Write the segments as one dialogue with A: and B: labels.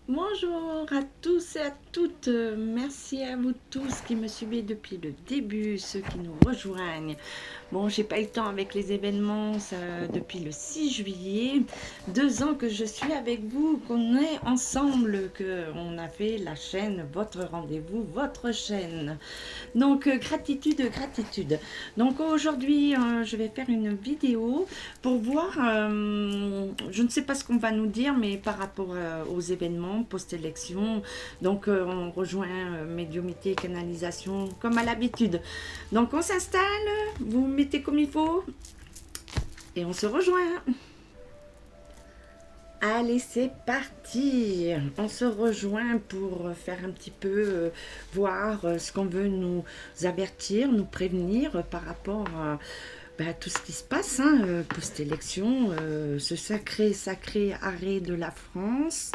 A: Bonjour à tous et à toutes, merci à vous tous qui me suivez depuis le début, ceux qui nous rejoignent. Bon, j'ai pas eu le temps avec les événements depuis le 6 juillet, 2 ans que je suis avec vous, qu'on est ensemble, qu'on a fait la chaîne, votre rendez-vous, votre chaîne. Donc, gratitude, gratitude. Donc, aujourd'hui, je vais faire une vidéo pour voir, je ne sais pas ce qu'on va nous dire, mais par rapport aux événements post-élection. Donc, on rejoint médiumnité et canalisation comme à l'habitude. Donc, on s'installe, vous vous mettez comme il faut et on se rejoint. Allez, c'est parti. On se rejoint pour faire un petit peu voir ce qu'on veut nous avertir, nous prévenir par rapport à tout ce qui se passe, hein, post-élection, ce sacré arrêt de la France.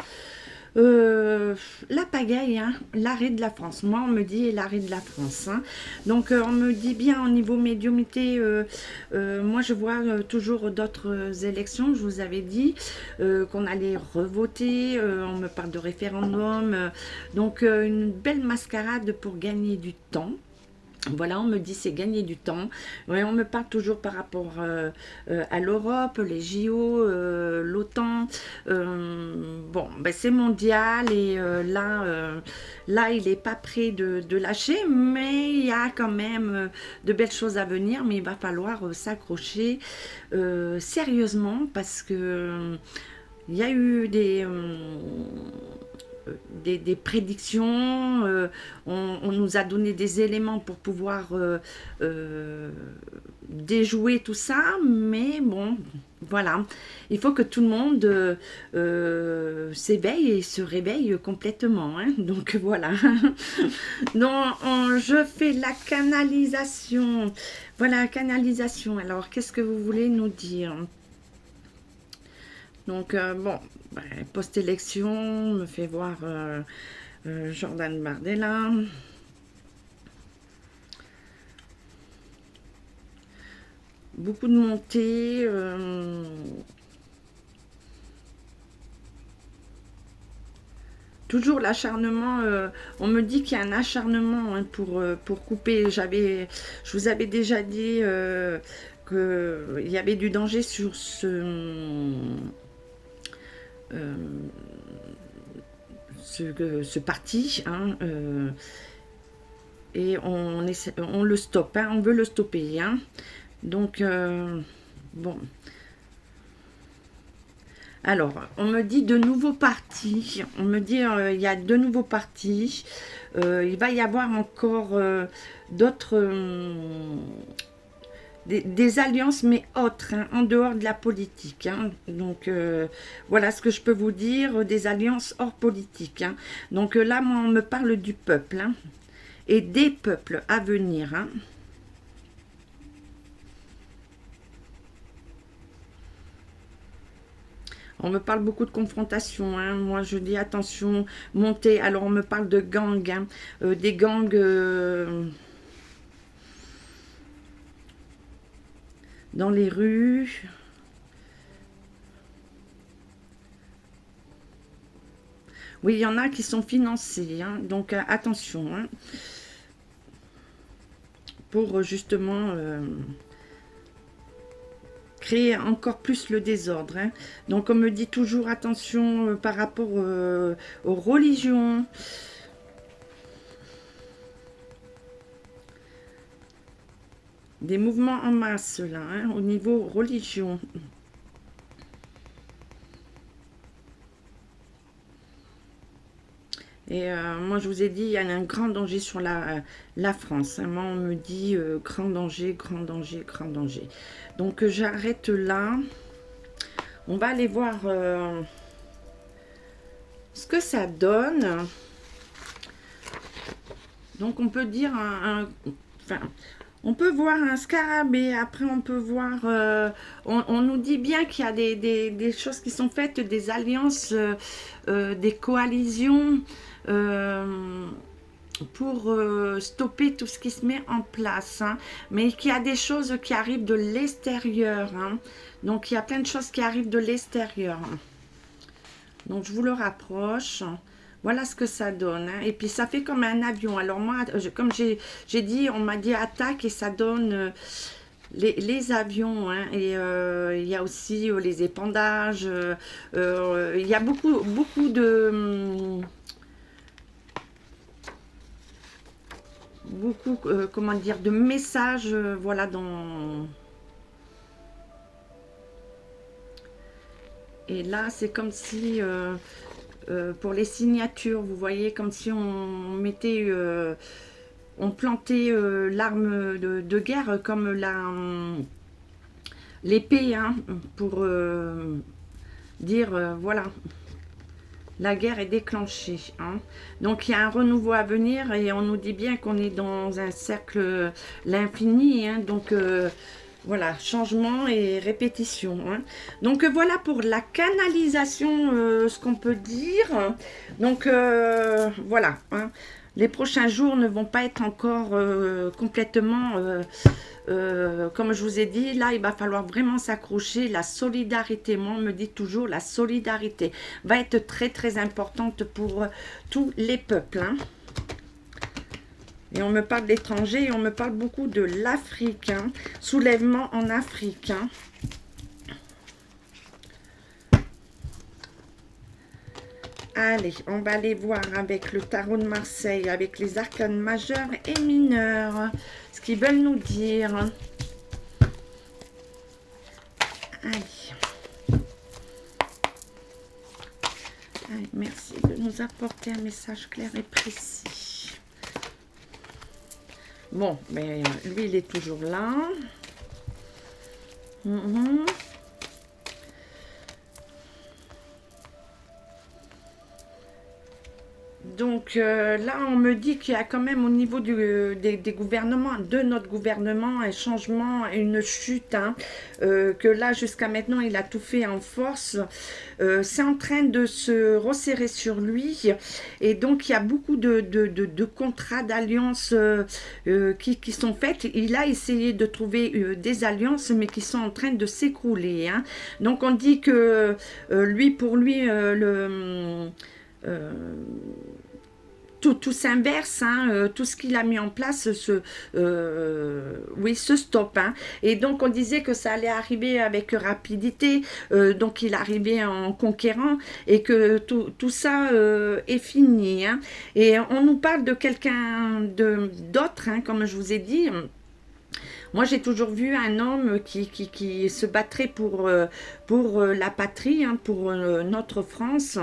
A: La pagaille, hein, l'arrêt de la France. Moi, on me dit l'arrêt de la France. Hein. Donc, on me dit bien au niveau médiumité, moi, je vois toujours d'autres élections. Je vous avais dit qu'on allait revoter. On me parle de référendum. Donc, une belle mascarade pour gagner du temps. Voilà, on me dit c'est gagner du temps. Ouais, on me parle toujours par rapport à l'Europe, les JO, l'OTAN. Bon, ben c'est mondial et là, il n'est pas prêt de lâcher, mais il y a quand même de belles choses à venir, mais il va falloir s'accrocher sérieusement parce que il y a eu des prédictions, on nous a donné des éléments pour pouvoir déjouer tout ça, mais bon, voilà, il faut que tout le monde s'éveille et se réveille complètement, hein. Donc voilà. Donc je fais la canalisation, voilà, canalisation. Alors qu'est-ce que vous voulez nous dire? Donc, bon, post-élection, on me fait voir Jordan Bardella. Beaucoup de montées. Toujours l'acharnement. On me dit qu'il y a un acharnement hein, pour couper. Je vous avais déjà dit qu'il y avait du danger sur ce parti, hein, et on le stoppe, hein, on veut le stopper. Hein. Donc, bon. Alors, on me dit de nouveaux partis. On me dit il y a de nouveaux partis. Il va y avoir encore d'autres des alliances, mais autres, hein, en dehors de la politique. Hein. Donc, voilà ce que je peux vous dire, des alliances hors politique. Hein. Donc là, moi, on me parle du peuple hein, et des peuples à venir. Hein. On me parle beaucoup de confrontation. Hein. Moi, je dis attention, montez. Alors, on me parle de gangs, hein, des gangs... dans les rues. Oui, il y en a qui sont financés, hein, donc attention. Hein, pour justement créer encore plus le désordre. Hein. Donc on me dit toujours attention par rapport aux religions. Des mouvements en masse, là, hein, au niveau religion. Et moi, je vous ai dit, il y a un grand danger sur la France. Hein. Moi, on me dit grand danger, grand danger, grand danger. Donc, j'arrête là. On va aller voir ce que ça donne. Donc, on peut dire enfin, on peut voir un scarabée, après on peut voir, on nous dit bien qu'il y a des choses qui sont faites, des alliances, des coalitions, pour stopper tout ce qui se met en place, hein, mais qu'il y a des choses qui arrivent de l'extérieur, hein, donc il y a plein de choses qui arrivent de l'extérieur. Donc, je vous le rapproche. Voilà ce que ça donne. Hein. Et puis, ça fait comme un avion. Alors, moi, comme j'ai dit, on m'a dit attaque et ça donne les avions. Hein. Et il y a aussi les épandages. Il y a beaucoup de... beaucoup, comment dire, de messages, voilà, dans... Et là, c'est comme si... pour les signatures, vous voyez, comme si on mettait, on plantait l'arme de guerre comme l'épée, hein, pour dire, voilà, la guerre est déclenchée. Hein. Donc il y a un renouveau à venir et on nous dit bien qu'on est dans un cercle, l'infini, hein, donc... voilà, changement et répétition. Hein. Donc voilà pour la canalisation, ce qu'on peut dire. Donc voilà, hein. Les prochains jours ne vont pas être encore complètement, comme je vous ai dit, là il va falloir vraiment s'accrocher. La solidarité, moi on me dit toujours, la solidarité va être très très importante pour tous les peuples. Hein. Et on me parle de l'étranger et on me parle beaucoup de l'Afrique. Hein. Soulèvement en Afrique. Hein. Allez, on va aller voir avec le tarot de Marseille, avec les arcanes majeurs et mineurs, ce qu'ils veulent nous dire. Allez. Allez, merci de nous apporter un message clair et précis. Bon, ben, lui, il est toujours là. Donc là, on me dit qu'il y a quand même au niveau des gouvernements, de notre gouvernement, un changement, une chute. Hein, que là, jusqu'à maintenant, il a tout fait en force. C'est en train de se resserrer sur lui. Et donc, il y a beaucoup de contrats, d'alliances qui sont faites. Il a essayé de trouver des alliances, mais qui sont en train de s'écrouler. Hein. Donc, on dit que pour lui, tout s'inverse, hein, tout ce qu'il a mis en place oui, se stoppe. Hein. Et donc on disait que ça allait arriver avec rapidité, donc il arrivait en conquérant et que tout ça est fini. Hein. Et on nous parle de quelqu'un d'autre, hein, comme je vous ai dit. Moi, j'ai toujours vu un homme qui se battrait pour la patrie, hein, pour notre France.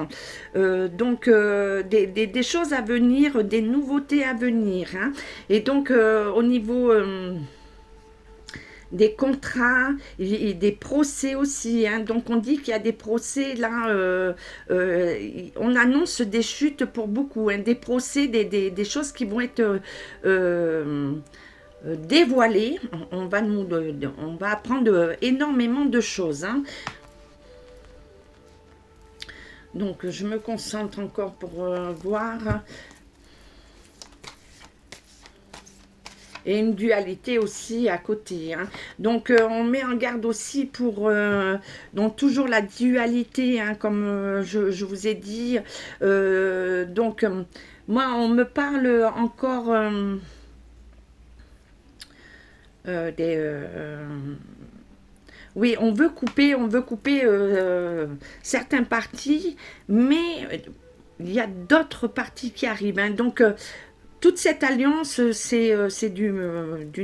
A: Donc, des choses à venir, des nouveautés à venir. Hein. Et donc, au niveau... des contrats et des procès aussi. Hein. Donc, on dit qu'il y a des procès, là, on annonce des chutes pour beaucoup. Hein. Des procès, des choses qui vont être... dévoilées. On va apprendre énormément de choses. Hein. Donc, je me concentre encore pour voir. Et une dualité aussi à côté. Hein. Donc, on met en garde aussi pour... donc, toujours la dualité, hein, comme je vous ai dit. Donc, moi, on me parle encore... oui, on veut couper certains partis, mais il y a d'autres partis qui arrivent. Hein. Donc, toute cette alliance, c'est du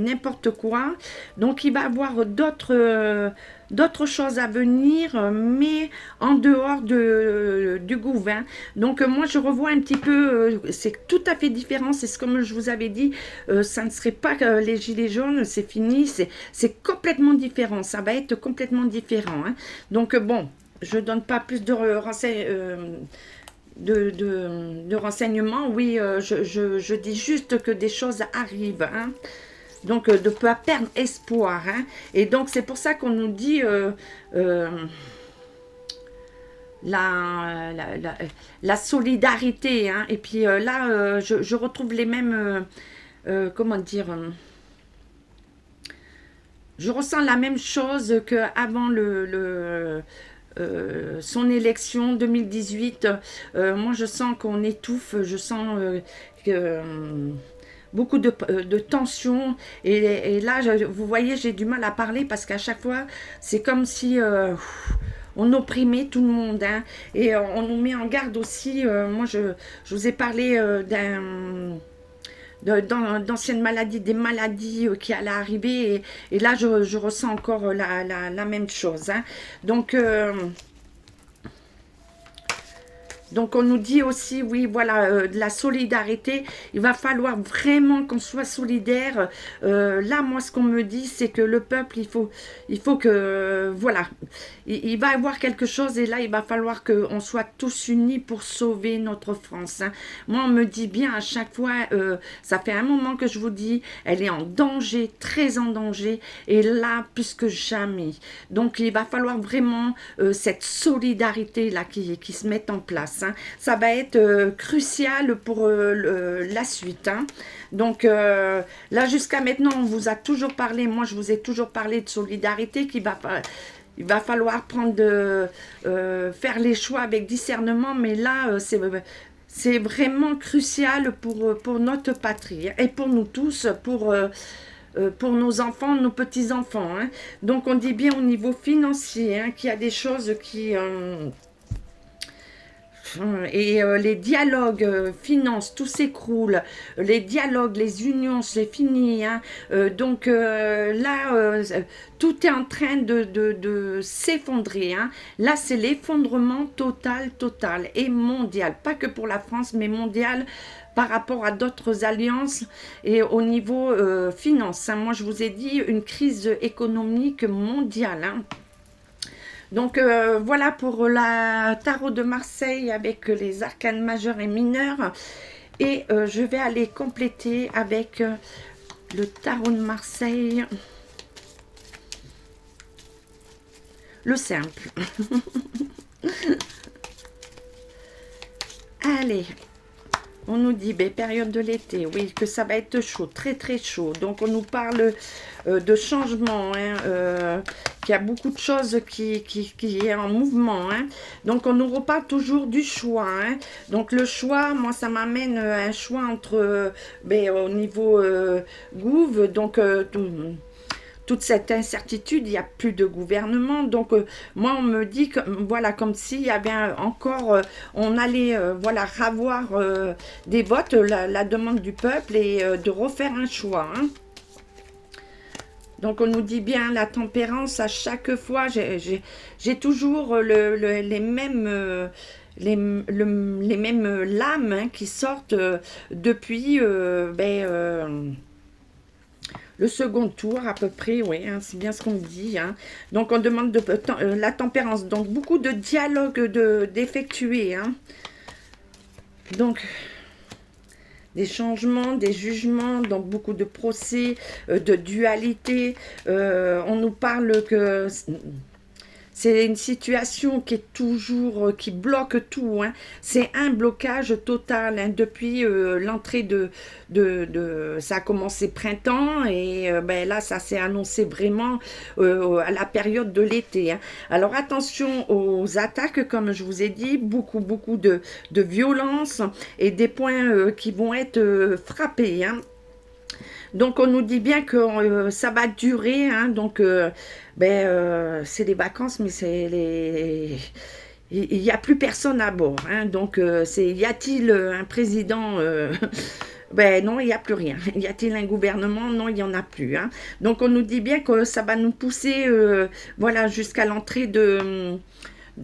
A: n'importe quoi. Donc, il va y avoir d'autres choses à venir, mais en dehors du gouvernement. Donc, moi, je revois un petit peu, c'est tout à fait différent. C'est comme je vous avais dit, ça ne serait pas les gilets jaunes, c'est fini. C'est complètement différent. Ça va être complètement différent. Hein. Donc, bon, je ne donne pas plus de renseignements. De renseignements, oui, je dis juste que des choses arrivent, hein. Donc de ne pas perdre espoir, hein. Et donc c'est pour ça qu'on nous dit la solidarité, hein. Et puis là, je retrouve les mêmes, comment dire, je ressens la même chose qu'avant son élection 2018, moi je sens qu'on étouffe, je sens que beaucoup de tension et là vous voyez j'ai du mal à parler parce qu'à chaque fois c'est comme si on opprimait tout le monde hein, et on nous met en garde aussi. Moi je vous ai parlé d'anciennes maladies, des maladies qui allaient arriver et là je ressens encore la même chose hein. Donc, on nous dit aussi, oui, voilà, de la solidarité. Il va falloir vraiment qu'on soit solidaire. Là, moi, ce qu'on me dit, c'est que le peuple, il faut que, voilà, il va y avoir quelque chose. Et là, il va falloir qu'on soit tous unis pour sauver notre France. Hein. Moi, on me dit bien à chaque fois, ça fait un moment que je vous dis, elle est en danger, très en danger. Et là, plus que jamais. Donc, il va falloir vraiment cette solidarité-là qui se mette en place. Hein. Ça va être crucial pour la suite. Hein. Donc là, jusqu'à maintenant, on vous a toujours parlé, moi je vous ai toujours parlé de solidarité, il va falloir faire les choix avec discernement, mais là, c'est vraiment crucial pour notre patrie et pour nous tous, pour nos enfants, nos petits-enfants. Hein. Donc on dit bien au niveau financier hein, qu'il y a des choses qui... et les dialogues, finances, tout s'écroule. Les dialogues, les unions, c'est fini. Hein. Donc là, tout est en train de s'effondrer. Hein. Là, c'est l'effondrement total, total et mondial. Pas que pour la France, mais mondial par rapport à d'autres alliances et au niveau finance. Hein. Moi, je vous ai dit une crise économique mondiale. Hein. Donc voilà pour la tarot de Marseille avec les arcanes majeurs et mineurs. Et je vais aller compléter avec le tarot de Marseille. Le simple. Allez. On nous dit, période de l'été, oui, que ça va être chaud, très très chaud. Donc on nous parle de changement, hein, qu'il y a beaucoup de choses qui est en mouvement. Hein. Donc on nous reparle toujours du choix. Hein. Donc le choix, moi ça m'amène un choix entre, au niveau gouv, donc... toute cette incertitude, il n'y a plus de gouvernement. Donc, moi, on me dit que, voilà, comme s'il y avait encore, on allait, voilà, ravoir des votes, la demande du peuple et de refaire un choix. Hein. Donc, on nous dit bien la tempérance à chaque fois. J'ai toujours les mêmes... les mêmes lames hein, qui sortent depuis le second tour à peu près, oui, hein, c'est bien ce qu'on dit. Hein. Donc on demande la tempérance, donc beaucoup de dialogue d'effectuer. Hein. Donc des changements, des jugements, donc beaucoup de procès, de dualité. On nous parle que... C'est une situation qui est toujours, qui bloque tout. Hein. C'est un blocage total hein, depuis l'entrée ça a commencé printemps et là, ça s'est annoncé vraiment à la période de l'été. Hein. Alors attention aux attaques, comme je vous ai dit, beaucoup de violence et des points qui vont être frappés. Hein. Donc, on nous dit bien que ça va durer. Hein, donc, c'est les vacances, mais c'est les... Il n'y a plus personne à bord. Hein, donc, y a-t-il un président non, il n'y a plus rien. Y a-t-il un gouvernement? Non, il n'y en a plus. Hein. Donc, on nous dit bien que ça va nous pousser voilà, jusqu'à l'entrée de...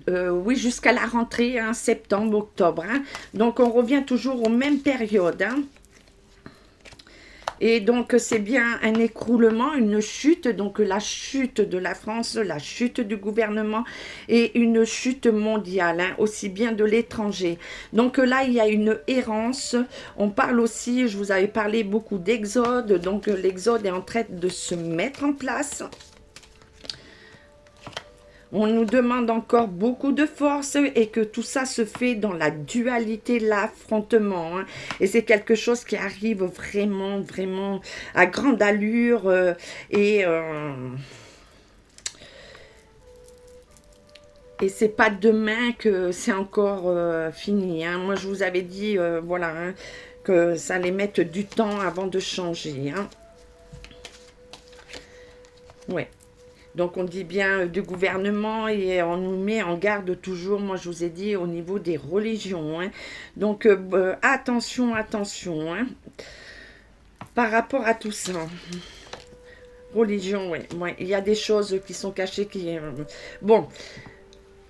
A: oui, jusqu'à la rentrée, hein, septembre, octobre. Hein. Donc, on revient toujours aux mêmes périodes. Hein. Et donc, c'est bien un écroulement, une chute, donc la chute de la France, la chute du gouvernement et une chute mondiale, hein, aussi bien de l'étranger. Donc là, il y a une errance. On parle aussi, je vous avais parlé beaucoup d'exode, donc l'exode est en train de se mettre en place. On nous demande encore beaucoup de force et que tout ça se fait dans la dualité, l'affrontement. Hein. Et c'est quelque chose qui arrive vraiment, vraiment à grande allure Et c'est pas demain que c'est encore fini, hein. Moi, je vous avais dit, voilà, hein, que ça allait mettre du temps avant de changer, hein. Ouais. Donc, on dit bien du gouvernement et on nous met en garde toujours, moi, je vous ai dit, au niveau des religions, hein. Donc, attention, attention, hein, par rapport à tout ça. Religion, oui. Ouais, il y a des choses qui sont cachées qui... bon,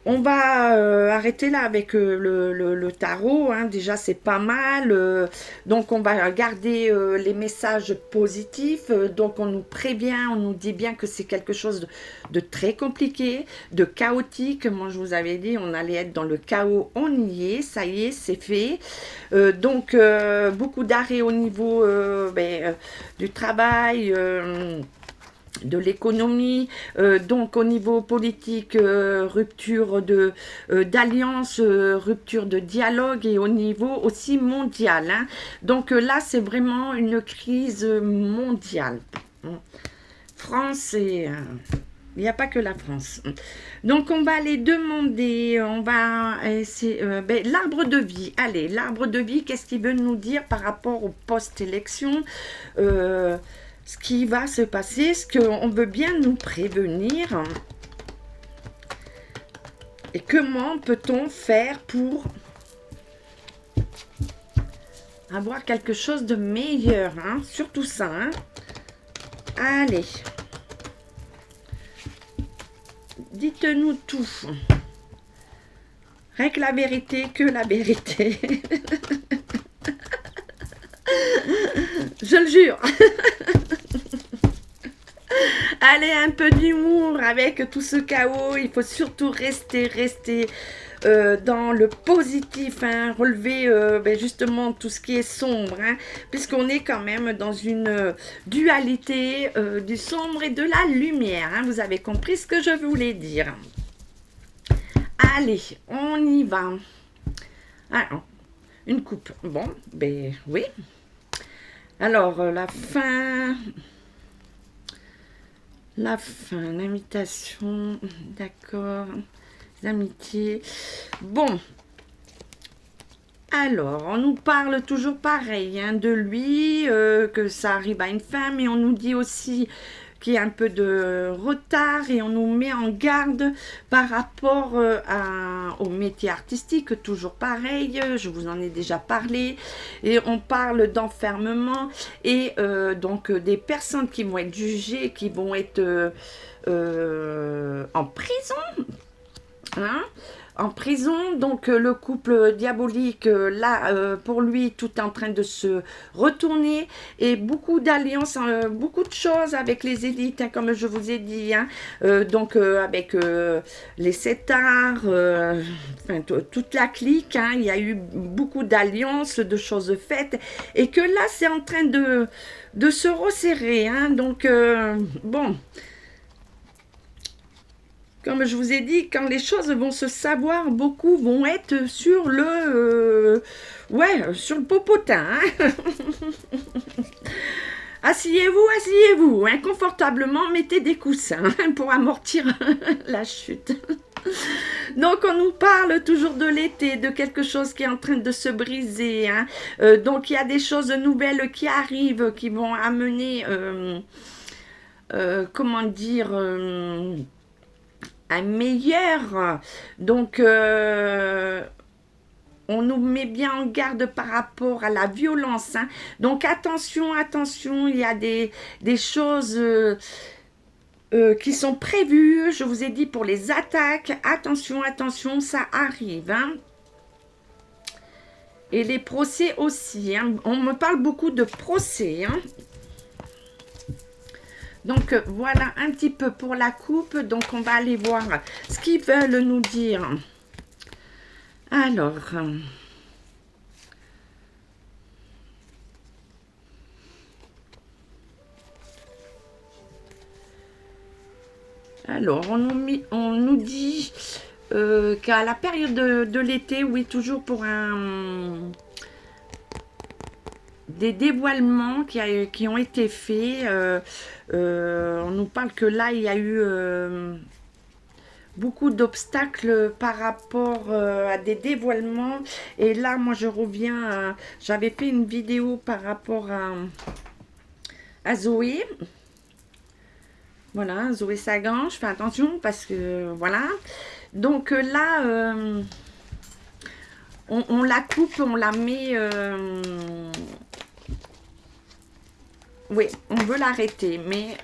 A: on va arrêter là avec le tarot, hein. Déjà, c'est pas mal. Donc, on va garder les messages positifs. Donc, on nous prévient, on nous dit bien que c'est quelque chose de très compliqué, de chaotique. Moi, je vous avais dit, on allait être dans le chaos. On y est, ça y est, c'est fait. Donc, beaucoup d'arrêts au niveau du travail, de l'économie, donc au niveau politique, rupture d'alliance, rupture de dialogue et au niveau aussi mondial, hein. Donc là, c'est vraiment une crise mondiale. France et... il n'y a pas que la France. Donc, on va aller demander, on va essayer, l'arbre de vie. Allez, l'arbre de vie, qu'est-ce qu'il veut nous dire par rapport au post-élection, ce qui va se passer, ce qu'on veut bien nous prévenir. Et comment peut-on faire pour avoir quelque chose de meilleur, hein? Surtout ça, hein? Allez. Dites-nous tout. Rien que la vérité, que la vérité. Je le jure. Allez, un peu d'humour avec tout ce chaos. Il faut surtout rester dans le positif, hein, relever justement tout ce qui est sombre, hein, puisqu'on est quand même dans une dualité du sombre et de la lumière, hein. Vous avez compris ce que je voulais dire. Allez, on y va. Alors, une coupe. Bon, ben oui. Alors, la fin, l'invitation, d'accord, l'amitié. Bon, alors, on nous parle toujours pareil, hein, de lui, que ça arrive à une femme, et on nous dit aussi qu'il y a un peu de retard, et on nous met en garde par rapport au métier artistique, toujours pareil, je vous en ai déjà parlé, et on parle d'enfermement, et donc des personnes qui vont être jugées, qui vont être en prison, hein, en prison. Donc le couple diabolique, là, pour lui, tout est en train de se retourner, et beaucoup d'alliances, beaucoup de choses avec les élites, hein, comme je vous ai dit, hein. Donc avec les Cétars, enfin, toute la clique, hein, il y a eu beaucoup d'alliances, de choses faites, et que là, c'est en train de se resserrer, hein. Donc, bon... Comme je vous ai dit, quand les choses vont se savoir, beaucoup vont être sur le... sur le popotin, hein. Asseyez-vous, hein, confortablement, mettez des coussins, hein, pour amortir la chute. Donc, on nous parle toujours de l'été, de quelque chose qui est en train de se briser, hein. Donc, il y a des choses nouvelles qui arrivent, qui vont amener, comment dire... un meilleur. Donc, on nous met bien en garde par rapport à la violence, hein. Donc, attention, attention, il y a des choses qui sont prévues. Je vous ai dit pour les attaques. Attention, attention, ça arrive, hein. Et les procès aussi, hein. On me parle beaucoup de procès, hein. Donc, voilà un petit peu pour la coupe. Donc, on va aller voir ce qu'ils veulent nous dire. Alors, on nous dit qu'à la période de l'été, oui, toujours pour des dévoilements qui ont été faits. On nous parle que là, il y a eu beaucoup d'obstacles par rapport à des dévoilements. Et là, moi, je reviens, j'avais fait une vidéo par rapport à Zoé. Voilà, Zoé Sagan, je fais attention parce que, voilà. Donc là, on la coupe, on la met... oui, on veut l'arrêter, mais...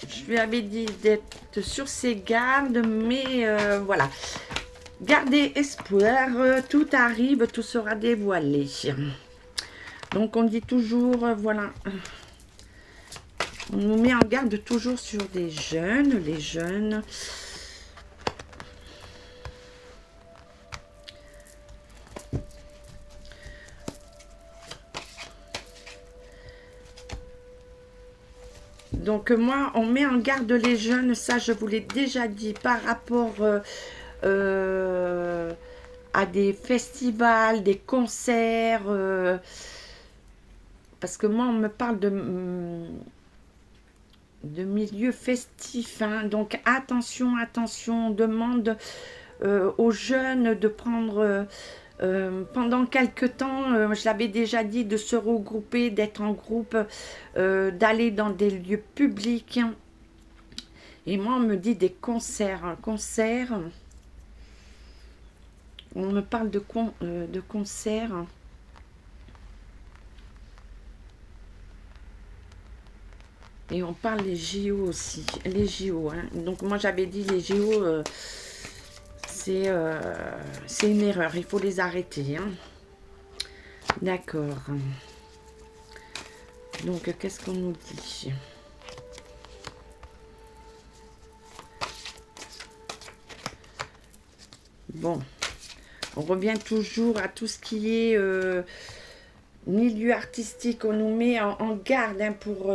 A: Je lui avais dit d'être sur ses gardes, mais voilà. Gardez espoir, tout arrive, tout sera dévoilé. Donc on dit toujours, voilà, on nous met en garde toujours sur des jeunes, les jeunes. Donc moi, on met en garde les jeunes, ça je vous l'ai déjà dit, par rapport à des festivals, des concerts, parce que moi on me parle de milieu festif, hein. Donc attention, attention, on demande aux jeunes de prendre... pendant quelques temps, je l'avais déjà dit, de se regrouper, d'être en groupe, d'aller dans des lieux publics. Et moi, on me dit des concerts. Concerts. On me parle de concerts. Et on parle des JO aussi. Les JO. Hein. Donc moi, j'avais dit les JO... c'est une erreur, il faut les arrêter. Hein. D'accord. Donc, qu'est-ce qu'on nous dit? Bon, on revient toujours à tout ce qui est milieu artistique. On nous met en garde, hein, pour...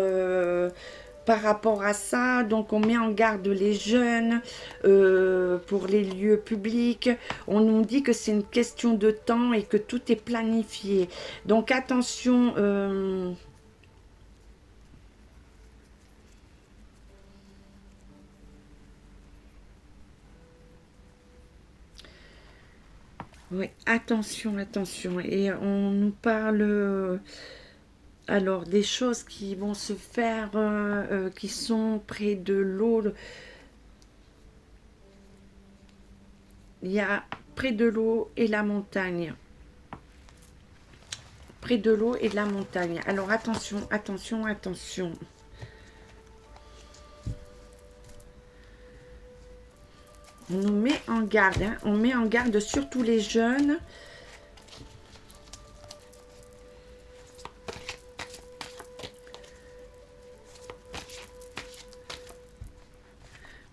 A: par rapport à ça, donc on met en garde les jeunes pour les lieux publics. On nous dit que c'est une question de temps et que tout est planifié. Donc attention, oui, attention, attention. Et on nous parle... alors, des choses qui vont se faire, qui sont près de l'eau. Il y a près de l'eau et la montagne. Près de l'eau et de la montagne. Alors, attention, attention, attention. On nous met en garde, hein. On met en garde surtout les jeunes.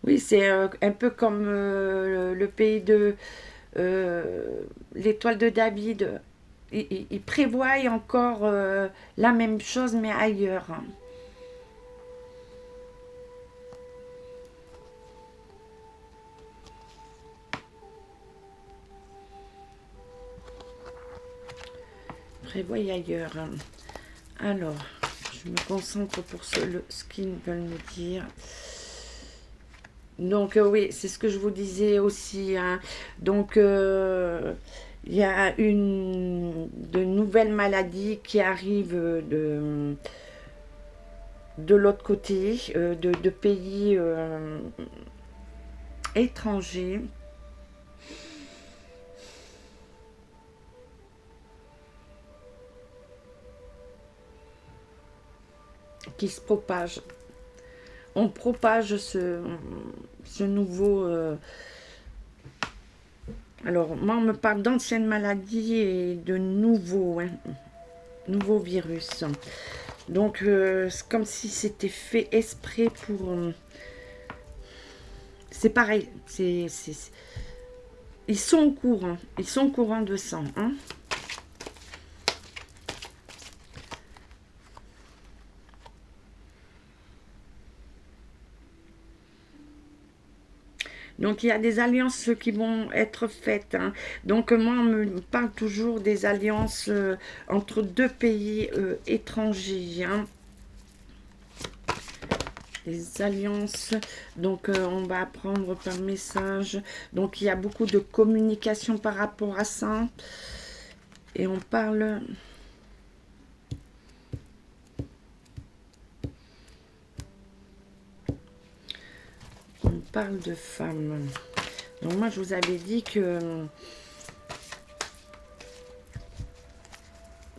A: Oui, c'est un peu comme le pays de l'étoile de David. Il prévoit encore la même chose, mais ailleurs. Prévoit ailleurs. Alors, je me concentre pour ce qu'ils veulent me dire. Donc oui, c'est ce que je vous disais aussi. Hein. Donc il y a de nouvelles maladies qui arrivent de l'autre côté, de pays étrangers. Qui se propagent. On propage ce nouveau... alors, moi, on me parle d'anciennes maladies et de nouveaux virus. Donc, c'est comme si c'était fait exprès pour... c'est pareil. Ils sont au courant. Ils sont au courant de ça. Hein. Donc, il y a des alliances qui vont être faites. Hein. Donc, moi, on me parle toujours des alliances entre deux pays étrangers. Hein. les alliances. Donc, on va apprendre par message. Donc, il y a beaucoup de communication par rapport à ça. Et on parle... On parle de femmes. Donc, moi, je vous avais dit que...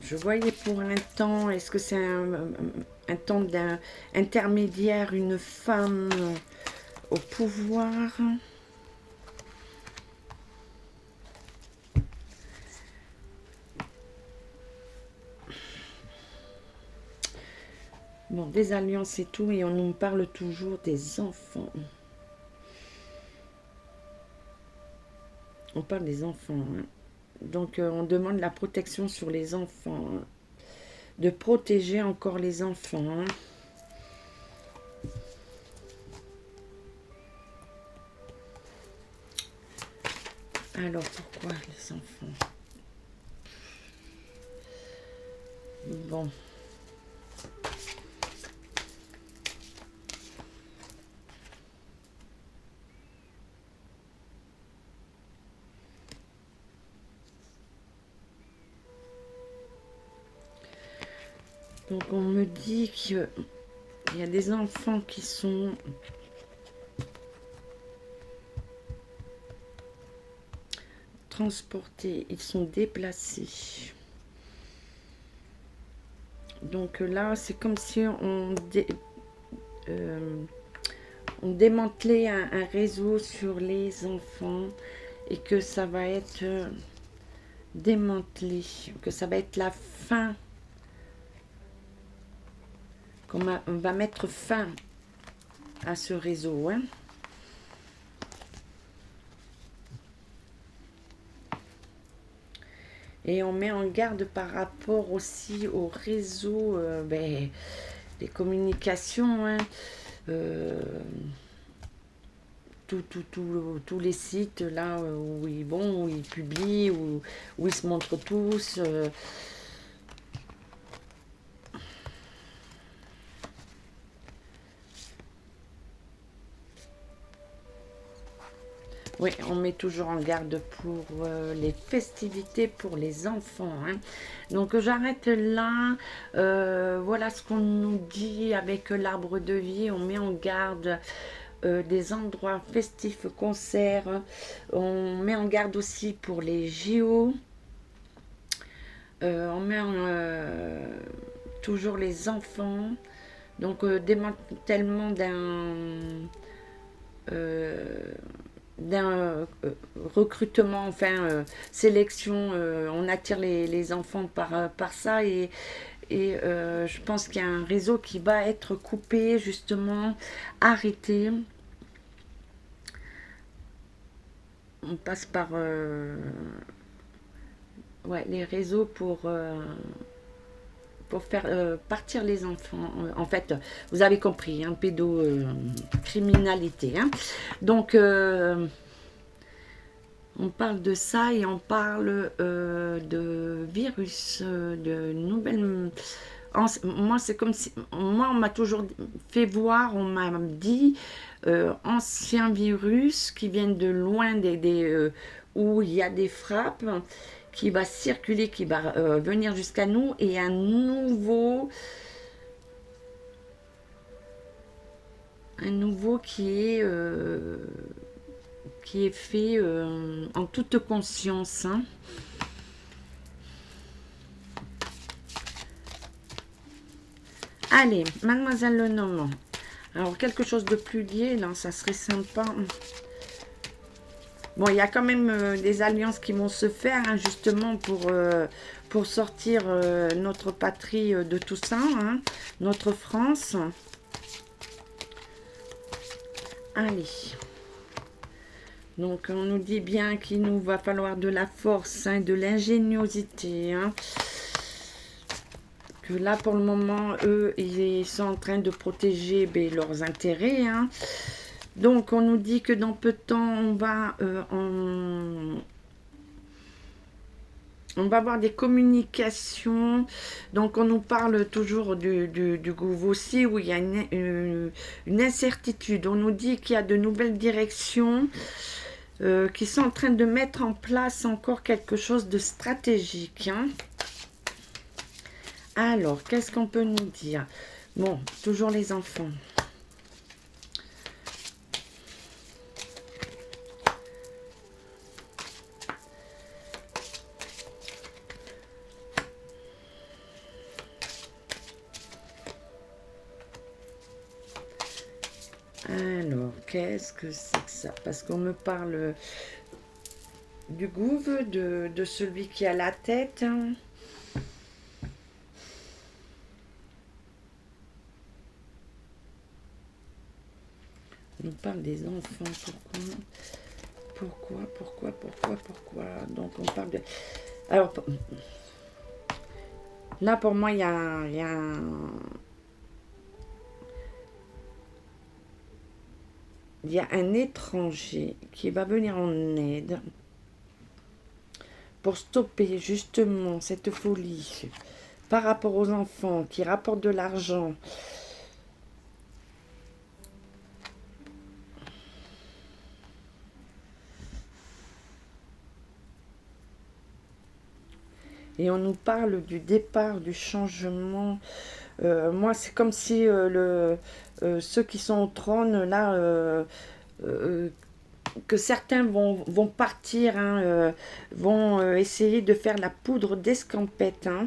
A: Je voyais pour un temps, est-ce que c'est un temps d'intermédiaire, une femme au pouvoir. Bon, des alliances et tout, et on nous parle toujours des enfants. On parle des enfants, hein. Donc, on demande la protection sur les enfants, hein. De protéger encore les enfants, hein. Alors, pourquoi les enfants? Bon. Donc, on me dit qu'il y a des enfants qui sont transportés, ils sont déplacés. Donc là, c'est comme si on démantelait un réseau sur les enfants et que ça va être démantelé, que ça va être la fin. On va mettre fin à ce réseau, hein. Et on met en garde par rapport aussi au réseau des communications, hein. Tous les sites là où ils publient, où ils se montrent tous. Oui, on met toujours en garde pour les festivités pour les enfants, hein. Donc, j'arrête là. Voilà ce qu'on nous dit avec l'arbre de vie. On met en garde des endroits festifs, concerts. On met en garde aussi pour les JO. On met toujours les enfants. Donc, démantèlement d'un recrutement, enfin sélection, on attire les enfants par ça, et je pense qu'il y a un réseau qui va être coupé, justement, arrêté. On passe par ouais, les réseaux pour faire partir les enfants. En fait, vous avez compris, hein, pédocriminalité. Hein. Donc, on parle de ça et on parle de virus, de nouvelles... Moi, c'est comme si... Moi, on m'a toujours fait voir, on m'a dit, anciens virus qui viennent de loin, où il y a des frappes, qui va circuler, qui va venir jusqu'à nous, et un nouveau qui est fait en toute conscience, hein. Allez, Mademoiselle Lenormand. Alors, quelque chose de plus lié, là, ça serait sympa. Bon, il y a quand même des alliances qui vont se faire, hein, justement, pour sortir notre patrie de tout ça, hein, notre France. Allez. Donc, on nous dit bien qu'il nous va falloir de la force, hein, de l'ingéniosité, hein. Que là, pour le moment, eux, ils sont en train de protéger leurs intérêts, hein. Donc, on nous dit que dans peu de temps, on va On va avoir des communications. Donc, on nous parle toujours du Gouv aussi, où il y a une incertitude. On nous dit qu'il y a de nouvelles directions qui sont en train de mettre en place encore quelque chose de stratégique. Hein. Alors, qu'est-ce qu'on peut nous dire? Bon, toujours les enfants. Alors, qu'est-ce que c'est que ça? Parce qu'on me parle du Gouv, de celui qui a la tête. Hein. On nous parle des enfants. Pourquoi? Donc, on parle de... Alors, là, pour moi, il y a un étranger qui va venir en aide pour stopper justement cette folie par rapport aux enfants qui rapportent de l'argent. Et on nous parle du départ, du changement. Moi, c'est comme si ceux qui sont au trône, là, que certains vont partir, hein, vont essayer de faire la poudre d'escampette. Hein.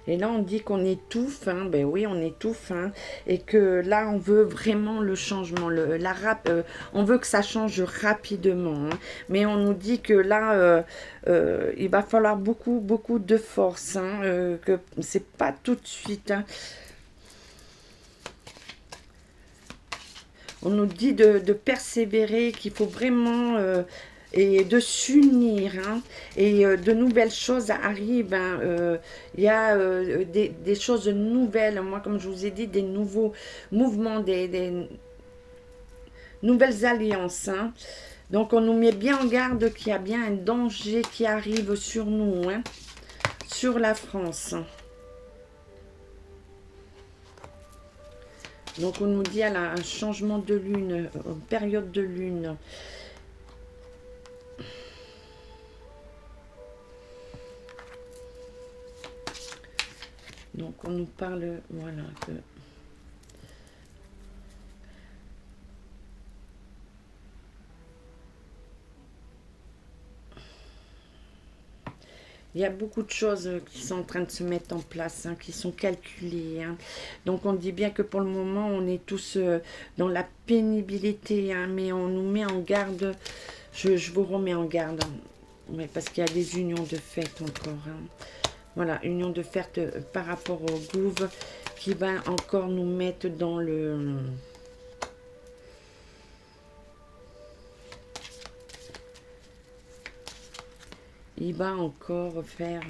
A: Et là, on dit qu'on étouffe, hein. Ben oui, on étouffe, hein. Et que là, on veut vraiment le changement, on veut que ça change rapidement. Hein. Mais on nous dit que là, il va falloir beaucoup de force, hein, que c'est pas tout de suite. Hein. On nous dit de persévérer, qu'il faut vraiment... et de s'unir, hein, et de nouvelles choses arrivent. Hein, y a des choses nouvelles. Moi, comme je vous ai dit, des nouveaux mouvements, des nouvelles alliances. Hein. Donc, on nous met bien en garde qu'il y a bien un danger qui arrive sur nous, hein, sur la France. Donc, on nous dit un changement de lune, période de lune. Donc, on nous parle, voilà, que... Il y a beaucoup de choses qui sont en train de se mettre en place, hein, qui sont calculées. Hein. Donc, on dit bien que pour le moment, on est tous dans la pénibilité, hein, mais on nous met en garde. Je vous remets en garde, hein, ouais, parce qu'il y a des unions de fait encore. Hein. Voilà, union de fait par rapport au Gouv qui va encore nous mettre dans le... Il va encore faire...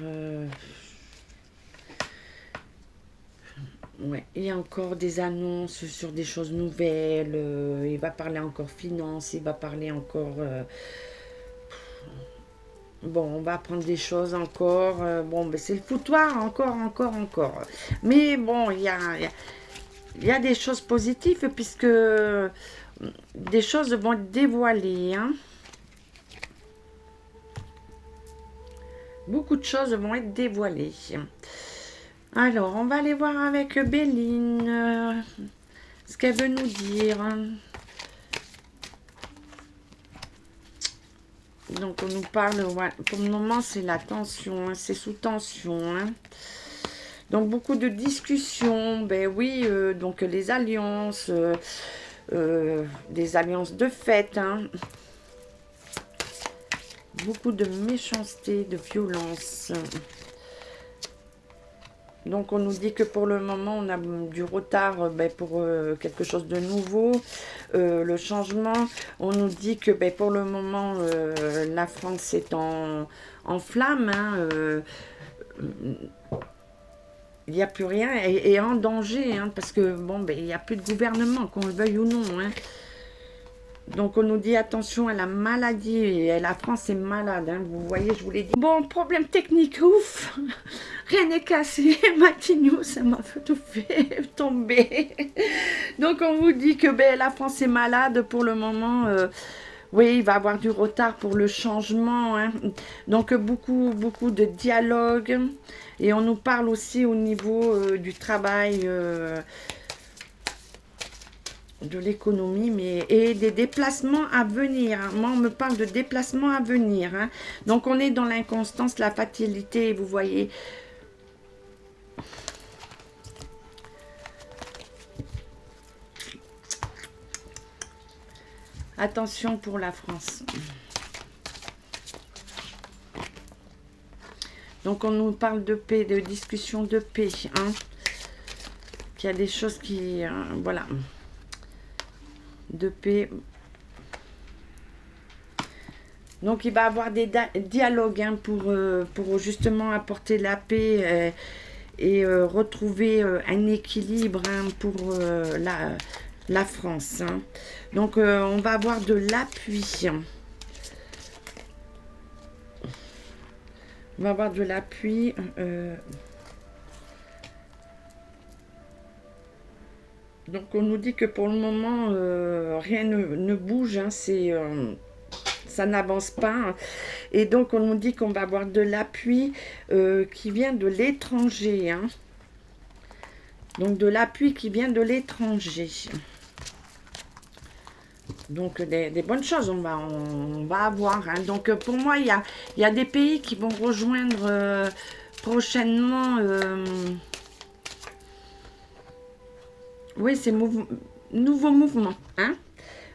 A: ouais, il y a encore des annonces sur des choses nouvelles. Il va parler encore finance, il va parler encore... bon, on va apprendre des choses encore. Bon, ben c'est le foutoir, encore. Mais bon, il y a des choses positives puisque des choses vont être dévoilées. Hein. Beaucoup de choses vont être dévoilées. Alors, on va aller voir avec Béline ce qu'elle veut nous dire. Donc, on nous parle, ouais, pour le moment, c'est la tension, hein, c'est sous tension. Hein. Donc, beaucoup de discussions, ben oui, donc les alliances, des alliances de fait, hein. Beaucoup de méchanceté, de violence. Donc, on nous dit que pour le moment, on a du retard ben, pour quelque chose de nouveau. Le changement, on nous dit que ben, pour le moment, la France est en flamme. Hein, il n'y a plus rien et en danger. Hein, parce que, bon, ben, il n'y a plus de gouvernement, qu'on le veuille ou non. Hein. Donc on nous dit attention à la maladie, et la France est malade, hein, vous voyez, je vous l'ai dit. Bon, problème technique, ouf, rien n'est cassé, Matignon, ça m'a fait tout fait tomber. Donc on vous dit que ben, la France est malade pour le moment, oui, il va y avoir du retard pour le changement, hein. Donc beaucoup de dialogue, et on nous parle aussi au niveau du travail, de l'économie, mais et des déplacements à venir, hein. Moi on me parle de déplacements à venir, hein. Donc on est dans l'inconstance, la fatalité, vous voyez. Attention pour la France. Donc on nous parle de paix, de discussion de paix, hein. Qu'il y a des choses qui voilà, de paix. Donc il va y avoir des dialogues, hein, pour justement apporter la paix et retrouver un équilibre, hein, pour la France, hein. Donc on va avoir de l'appui. On va avoir de l'appui. Donc on nous dit que pour le moment rien ne bouge, hein, ça n'avance pas, hein. Et donc on nous dit qu'on va avoir de l'appui qui vient de l'étranger, hein. Donc de l'appui qui vient de l'étranger. Donc des bonnes choses on va avoir, hein. Donc pour moi il y a des pays qui vont rejoindre prochainement, oui, c'est nouveau mouvement, hein.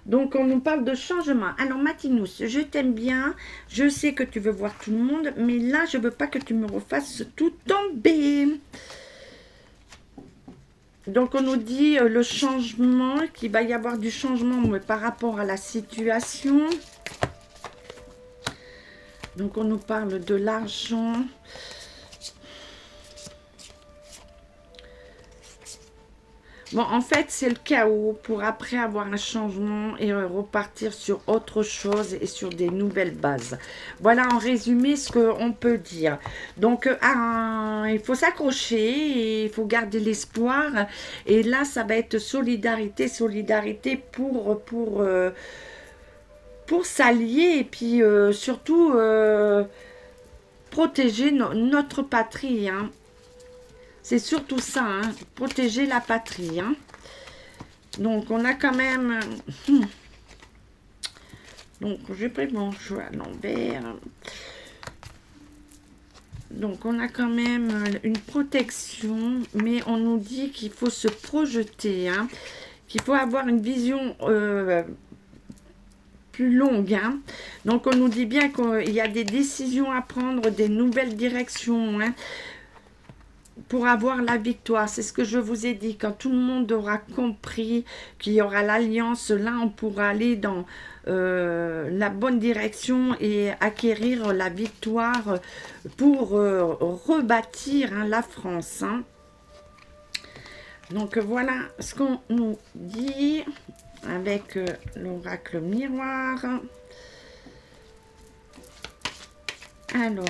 A: Donc on nous parle de changement. Alors Matinous, je t'aime bien, je sais que tu veux voir tout le monde, mais là je veux pas que tu me refasses tout tomber. Donc on nous dit le changement, qu'il va y avoir du changement, mais par rapport à la situation. Donc on nous parle de l'argent. Bon, en fait, c'est le chaos pour après avoir un changement et repartir sur autre chose et sur des nouvelles bases. Voilà en résumé ce qu'on peut dire. Donc, il faut s'accrocher et il faut garder l'espoir. Et là, ça va être solidarité, solidarité pour s'allier et puis surtout protéger notre patrie, hein. C'est surtout ça, hein, protéger la patrie, hein. Donc, on a quand même... Donc, j'ai pris mon choix à l'envers. Donc, on a quand même une protection, mais on nous dit qu'il faut se projeter, hein, qu'il faut avoir une vision plus longue, hein. Donc, on nous dit bien qu'il y a des décisions à prendre, des nouvelles directions, hein, pour avoir la victoire. C'est ce que je vous ai dit. Quand tout le monde aura compris qu'il y aura l'alliance, là on pourra aller dans la bonne direction et acquérir la victoire pour rebâtir, hein, la France, hein. Donc voilà ce qu'on nous dit avec l'oracle miroir. Alors,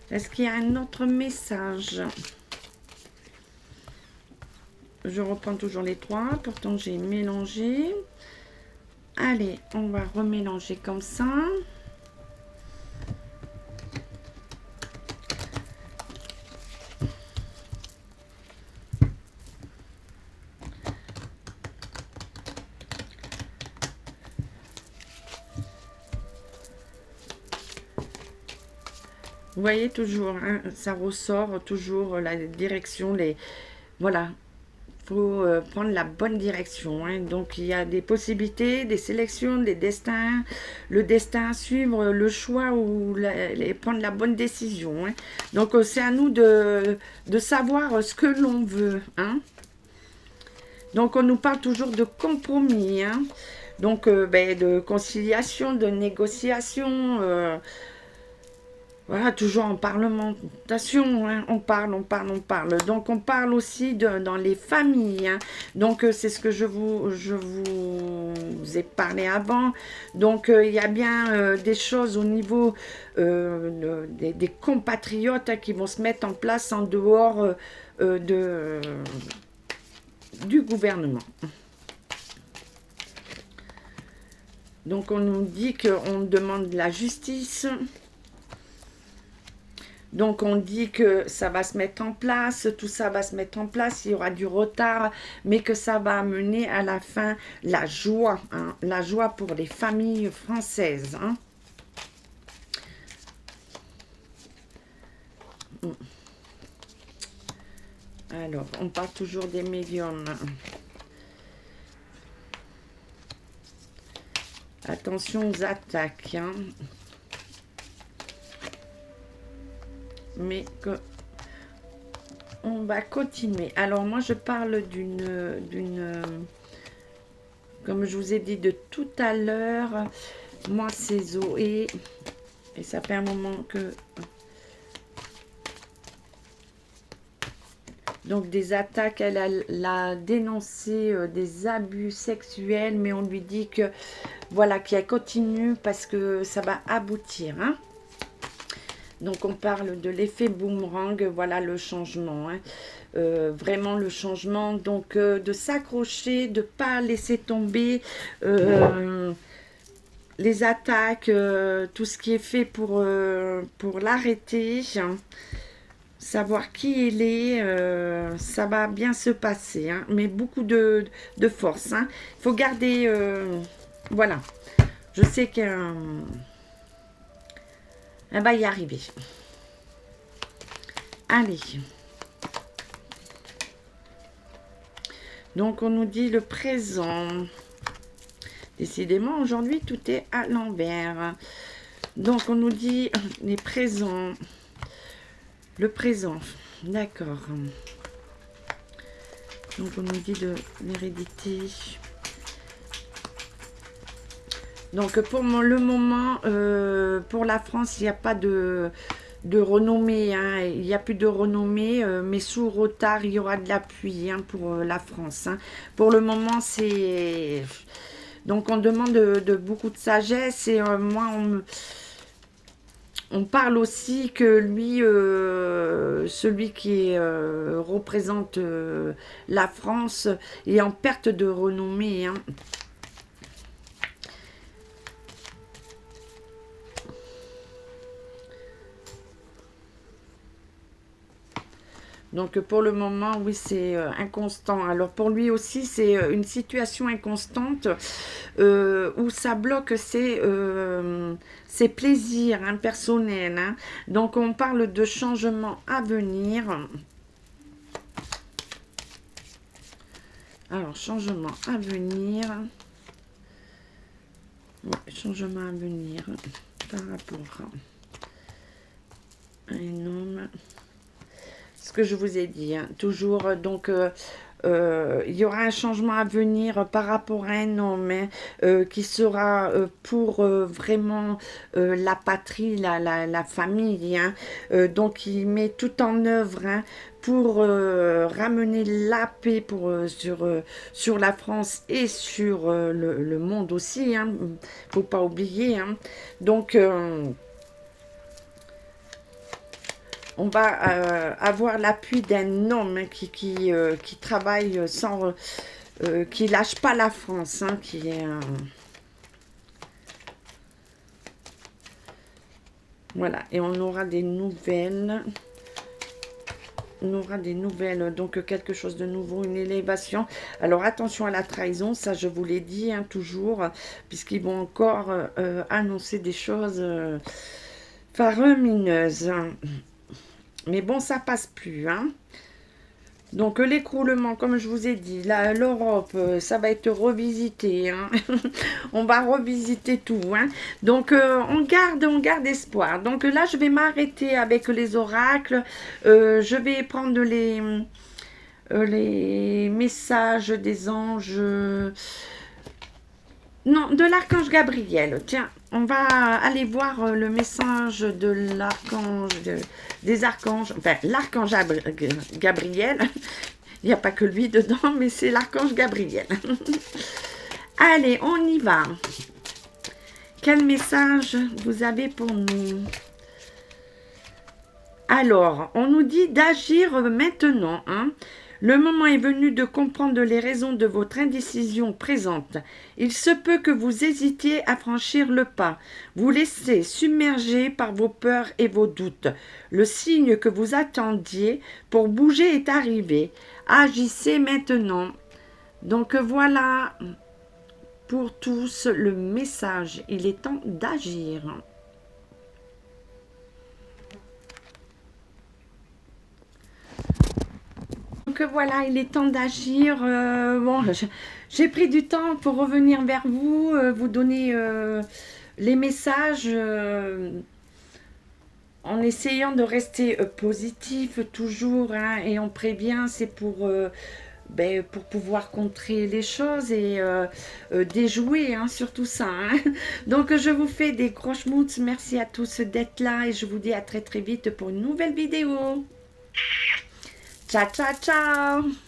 A: est-ce qu'il y a un autre message? Je reprends toujours les trois. Pourtant, j'ai mélangé. Allez, on va remélanger comme ça. Vous voyez toujours, hein, ça ressort toujours la direction, voilà, il faut prendre la bonne direction, hein. Donc il y a des possibilités, des sélections, des destins, le destin à suivre, le choix ou prendre la bonne décision, hein. Donc c'est à nous de savoir ce que l'on veut, hein. Donc on nous parle toujours de compromis, hein. Donc de conciliation, de négociation, Voilà, toujours en parlementation, hein. On parle, on parle, on parle. Donc, on parle aussi dans les familles, hein. Donc, c'est ce que je vous ai parlé avant. Donc, il y a bien des choses au niveau des compatriotes, hein, qui vont se mettre en place en dehors du gouvernement. Donc, on nous dit qu'on demande de la justice. Donc, on dit que ça va se mettre en place, tout ça va se mettre en place, il y aura du retard, mais que ça va amener à la fin la joie, hein, la joie pour les familles françaises, hein. Alors, on parle toujours des médiums. Attention aux attaques, hein. Mais que on va continuer. Alors moi je parle comme je vous ai dit de tout à l'heure, moi c'est Zoé et ça fait un moment que donc des attaques, elle a dénoncé des abus sexuels, mais on lui dit que voilà, qu'elle continue parce que ça va aboutir, hein. Donc on parle de l'effet boomerang, voilà le changement, hein. Vraiment le changement, donc de s'accrocher, de ne pas laisser tomber les attaques, tout ce qui est fait pour l'arrêter, hein. Savoir qui il est, ça va bien se passer, hein. Mais beaucoup de force, hein. Il faut garder, voilà, je sais qu'un... Elle va y arriver. Allez. Donc, on nous dit le présent. Décidément, aujourd'hui, tout est à l'envers. Donc, on nous dit les présents. Le présent. D'accord. Donc, on nous dit de l'hérédité. Donc pour le moment, pour la France, il n'y a pas de renommée, hein. Il n'y a plus de renommée, mais sous retard, il y aura de l'appui, hein, pour la France, hein. Pour le moment, c'est... Donc on demande de beaucoup de sagesse et moi, on parle aussi que lui, celui qui représente la France, est en perte de renommée, hein. Donc pour le moment, oui, c'est inconstant. Alors pour lui aussi, c'est une situation inconstante où ça bloque ses plaisirs, hein, personnels, hein. Donc on parle de changement à venir. Alors, changement à venir. Ouais, changement à venir par rapport à un homme. Ce que je vous ai dit, hein, toujours, donc il y aura un changement à venir par rapport à un homme, hein, qui sera pour vraiment la patrie, la famille, hein. Donc il met tout en œuvre, hein, pour ramener la paix sur la France et sur le monde aussi, hein. Faut pas oublier, hein. Donc on va avoir l'appui d'un homme, hein, qui travaille sans... qui lâche pas la France, hein, qui est... Voilà, et on aura des nouvelles. On aura des nouvelles, donc quelque chose de nouveau, une élévation. Alors attention à la trahison, ça je vous l'ai dit, hein, toujours, puisqu'ils vont encore annoncer des choses faramineuses, hein. Mais bon, ça passe plus, hein. Donc l'écroulement, comme je vous ai dit, l'Europe, ça va être revisité, hein. On va revisiter tout, hein. Donc on garde espoir. Donc là, je vais m'arrêter avec les oracles. Je vais prendre les messages des anges. Non, de l'archange Gabriel. Tiens, on va aller voir le message de l'archange, des archanges, enfin l'archange Gabriel. Il n'y a pas que lui dedans, mais c'est l'archange Gabriel. Allez, on y va. Quel message vous avez pour nous? Alors, on nous dit d'agir maintenant. Hein. Le moment est venu de comprendre les raisons de votre indécision présente. Il se peut que vous hésitiez à franchir le pas. Vous laissez submerger par vos peurs et vos doutes. Le signe que vous attendiez pour bouger est arrivé. Agissez maintenant. Donc voilà pour tous le message. Il est temps d'agir. Donc voilà, il est temps d'agir. Bon, j'ai pris du temps pour revenir vers vous, vous donner les messages en essayant de rester positif toujours. Hein, et on prévient, c'est pour pouvoir contrer les choses et déjouer hein, surtout ça. Hein. Donc je vous fais des gros schmutz. Merci à tous d'être là et je vous dis à très très vite pour une nouvelle vidéo. Ciao, ciao, ciao!